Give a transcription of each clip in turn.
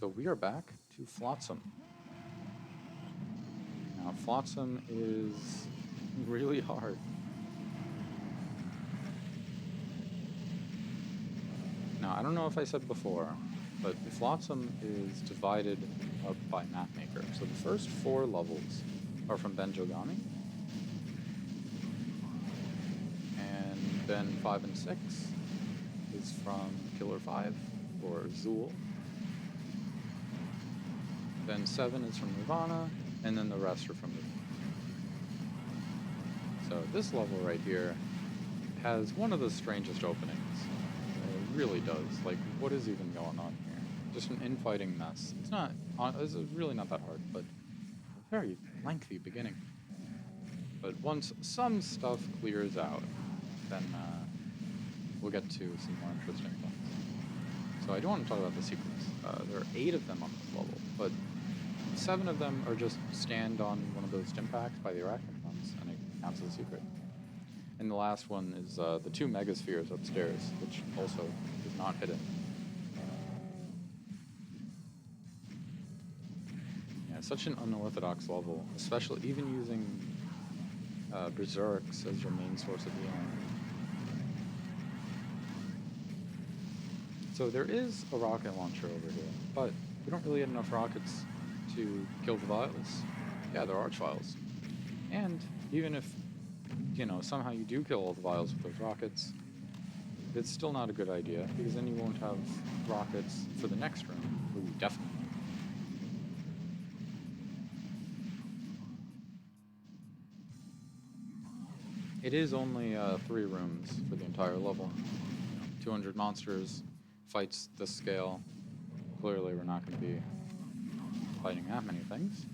So we are back to Flotsam. Now, Flotsam is really hard. Now, I don't know if I said before, but Flotsam is divided up by mapmaker. So the first 4 levels are from Benjo, and then 5 and 6 is from Killer 5 or Zool. Then 7 is from Nirvana, and then the rest are from Nirvana. So this level right here has one of the strangest openings. It really does. Like, what is even going on here? Just an infighting mess. It's really not that hard, but a very lengthy beginning. But once some stuff clears out, then we'll get to some more interesting things. So I do want to talk about the secrets. There are 8 of them on this level, but 7 of them are just stand on one of those stim packs by the arachnid ones, and it counts as a secret. And the last one is the 2 megaspheres upstairs, which also is not hidden. Yeah, such an unorthodox level, especially even using Berserks as your main source of healing. So there is a rocket launcher over here, but we don't really have enough rockets to kill the vials. Yeah, they're arch vials. And even if, somehow you do kill all the vials with those rockets, it's still not a good idea, because then you won't have rockets for the next room, where you definitely need. It is only 3 rooms for the entire level. 200 monsters, fights this scale. Clearly we're not going to be fighting that many things.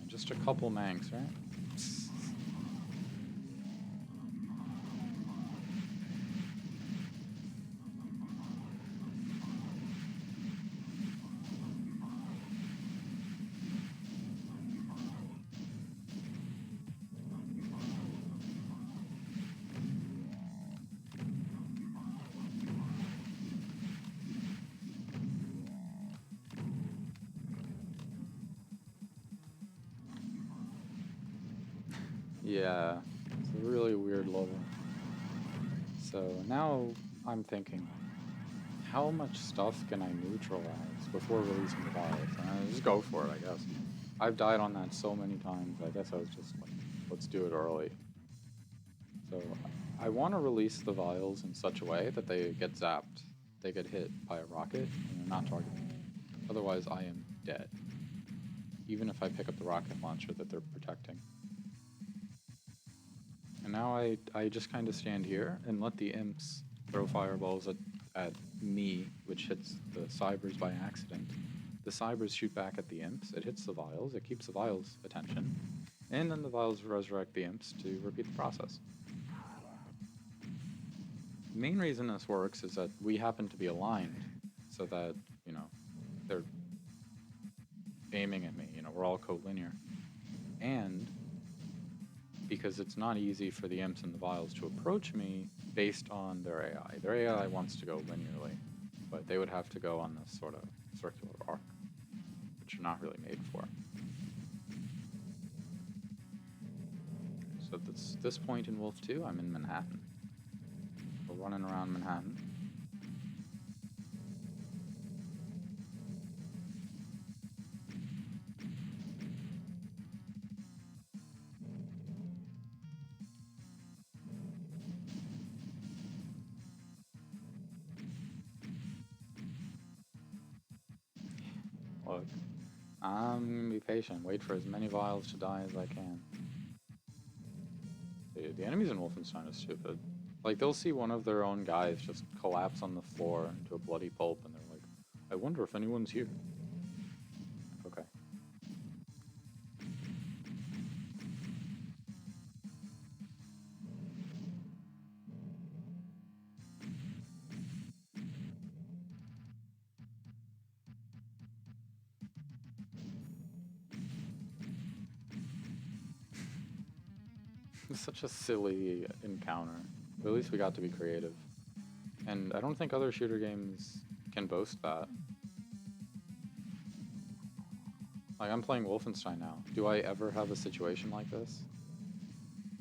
Just a couple manks, right? Yeah, it's a really weird level. So now I'm thinking, how much stuff can I neutralize before releasing the vials? And just go for it, I guess. I've died on that so many times, I guess I was just like, let's do it early. So I want to release the vials in such a way that they get zapped. They get hit by a rocket and they're not targeted. Otherwise I am dead. Even if I pick up the rocket launcher that they're protecting. And now I just kind of stand here and let the imps throw fireballs at me, which hits the cybers by accident. The cybers shoot back at the imps, it hits the vials, it keeps the vials' attention, and then the vials resurrect the imps to repeat the process. The main reason this works is that we happen to be aligned, so that, they're aiming at me, we're all collinear. And because it's not easy for the imps and the vials to approach me based on their AI. Their AI wants to go linearly, but they would have to go on this sort of circular arc, which you're not really made for. So this point in Wolf 2, I'm in Manhattan. We're running around Manhattan. Look, I'm gonna be patient, wait for as many vials to die as I can. Dude, the enemies in Wolfenstein are stupid. Like, they'll see one of their own guys just collapse on the floor into a bloody pulp, and they're like, I wonder if anyone's here. Okay. Such a silly encounter. But at least we got to be creative. And I don't think other shooter games can boast that. Like, I'm playing Wolfenstein now. Do I ever have a situation like this?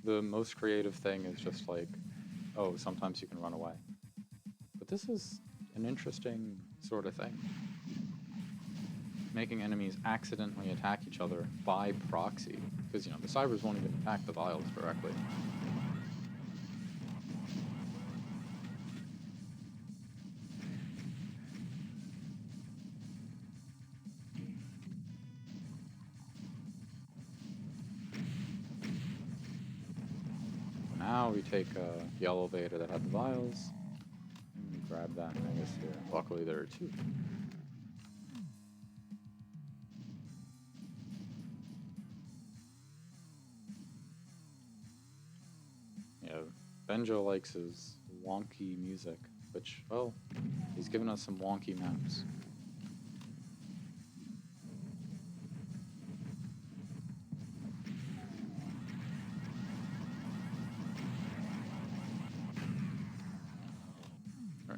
The most creative thing is just like, oh, sometimes you can run away. But this is an interesting sort of thing. Making enemies accidentally attack each other by proxy. Because, you know, the cybers won't even attack the vials directly. Now we take the elevator that had the vials. And grab that Megas here. Luckily there are two. Yeah, Benjo likes his wonky music, which, well, he's given us some wonky maps.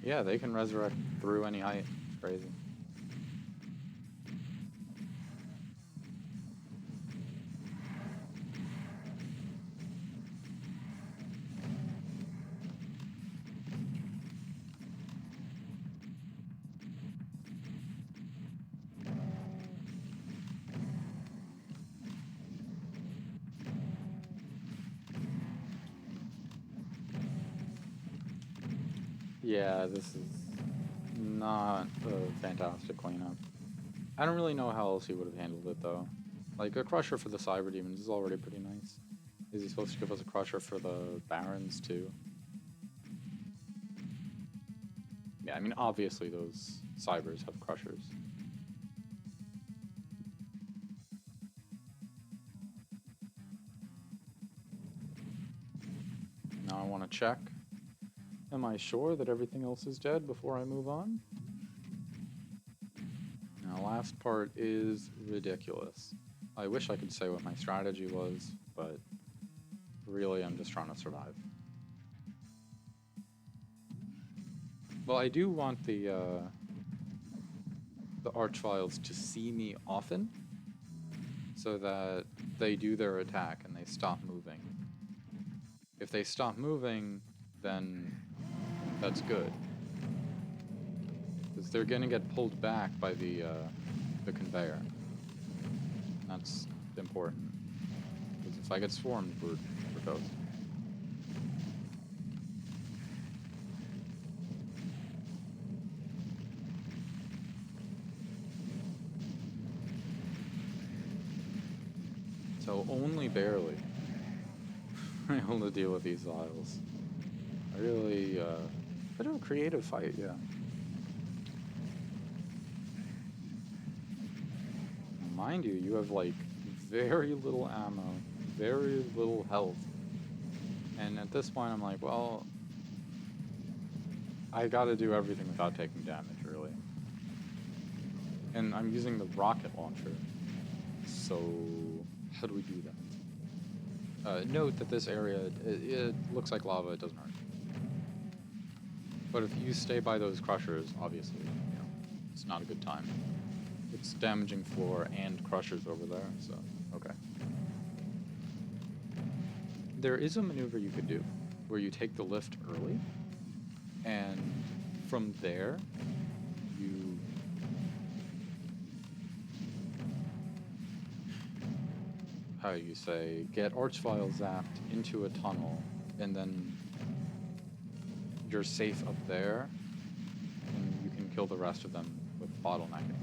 Yeah, they can resurrect through any height. It's crazy. Yeah, this is not a fantastic cleanup. I don't really know how else he would have handled it, though. Like, a crusher for the Cyber Demons is already pretty nice. Is he supposed to give us a crusher for the Barons, too? Yeah, I mean, obviously those Cybers have crushers. Now I want to check. Am I sure that everything else is dead before I move on? Now, last part is ridiculous. I wish I could say what my strategy was, but really I'm just trying to survive. Well, I do want the Archviles to see me often, so that they do their attack and they stop moving. If they stop moving, then that's good. Because they're gonna get pulled back by the conveyor. That's important. Because if I get swarmed, we're toast. So only barely I'm able to deal with these vials. I really, bit of a creative fight, yeah. Mind you, you have like very little ammo, very little health. And at this point I'm like, well, I gotta do everything without taking damage, really. And I'm using the rocket launcher. So, how do we do that? Note that this area, it looks like lava, it doesn't hurt. But if you stay by those crushers, obviously, you know, it's not a good time. It's damaging floor and crushers over there, so, okay. There is a maneuver you could do, where you take the lift early, and from there, you... how you say, get Archvile zapped into a tunnel, and then you're safe up there, and you can kill the rest of them with bottlenecking.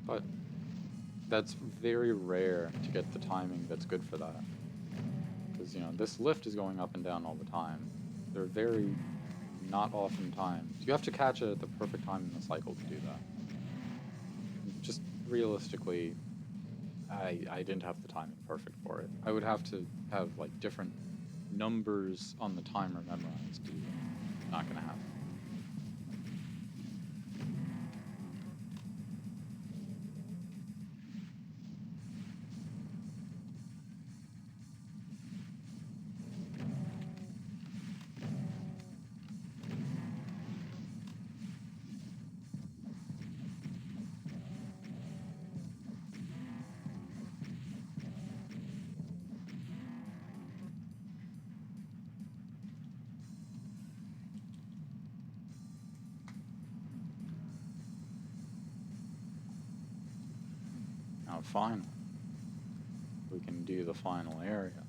But that's very rare to get the timing that's good for that. Because, you know, this lift is going up and down all the time. They're very not oftentimes. You have to catch it at the perfect time in the cycle to do that. Just realistically, I didn't have the timing perfect for it. I would have to have like different numbers on the timer memorized to do that. Not gonna happen. Now finally, we can do the final area.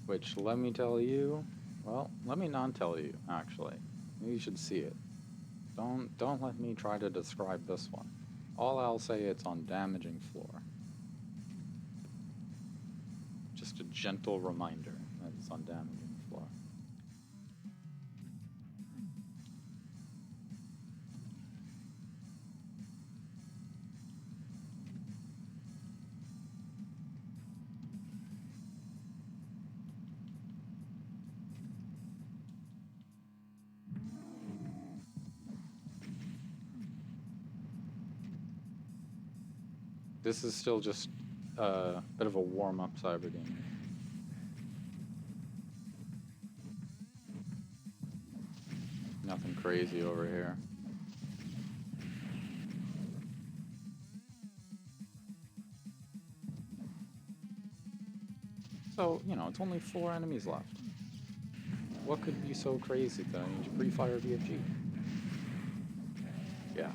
Which, let me tell you, well, let me not tell you, actually. You should see it. Don't let me try to describe this one. All I'll say, it's on damaging floor. Just a gentle reminder that it's on damaging floor. This is still just a bit of a warm-up cyber game. Nothing crazy over here. So, you know, it's only 4 enemies left. What could be so crazy that I need to pre-fire BFG? Yeah.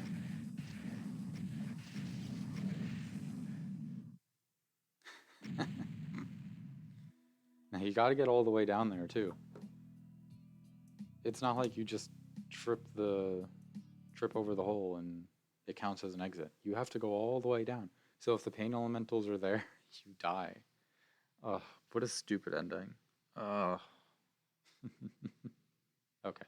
Now you gotta get all the way down there too. It's not like you just trip over the hole and it counts as an exit. You have to go all the way down. So if the pain elementals are there, you die. Ugh, what a stupid ending. Ugh. Okay.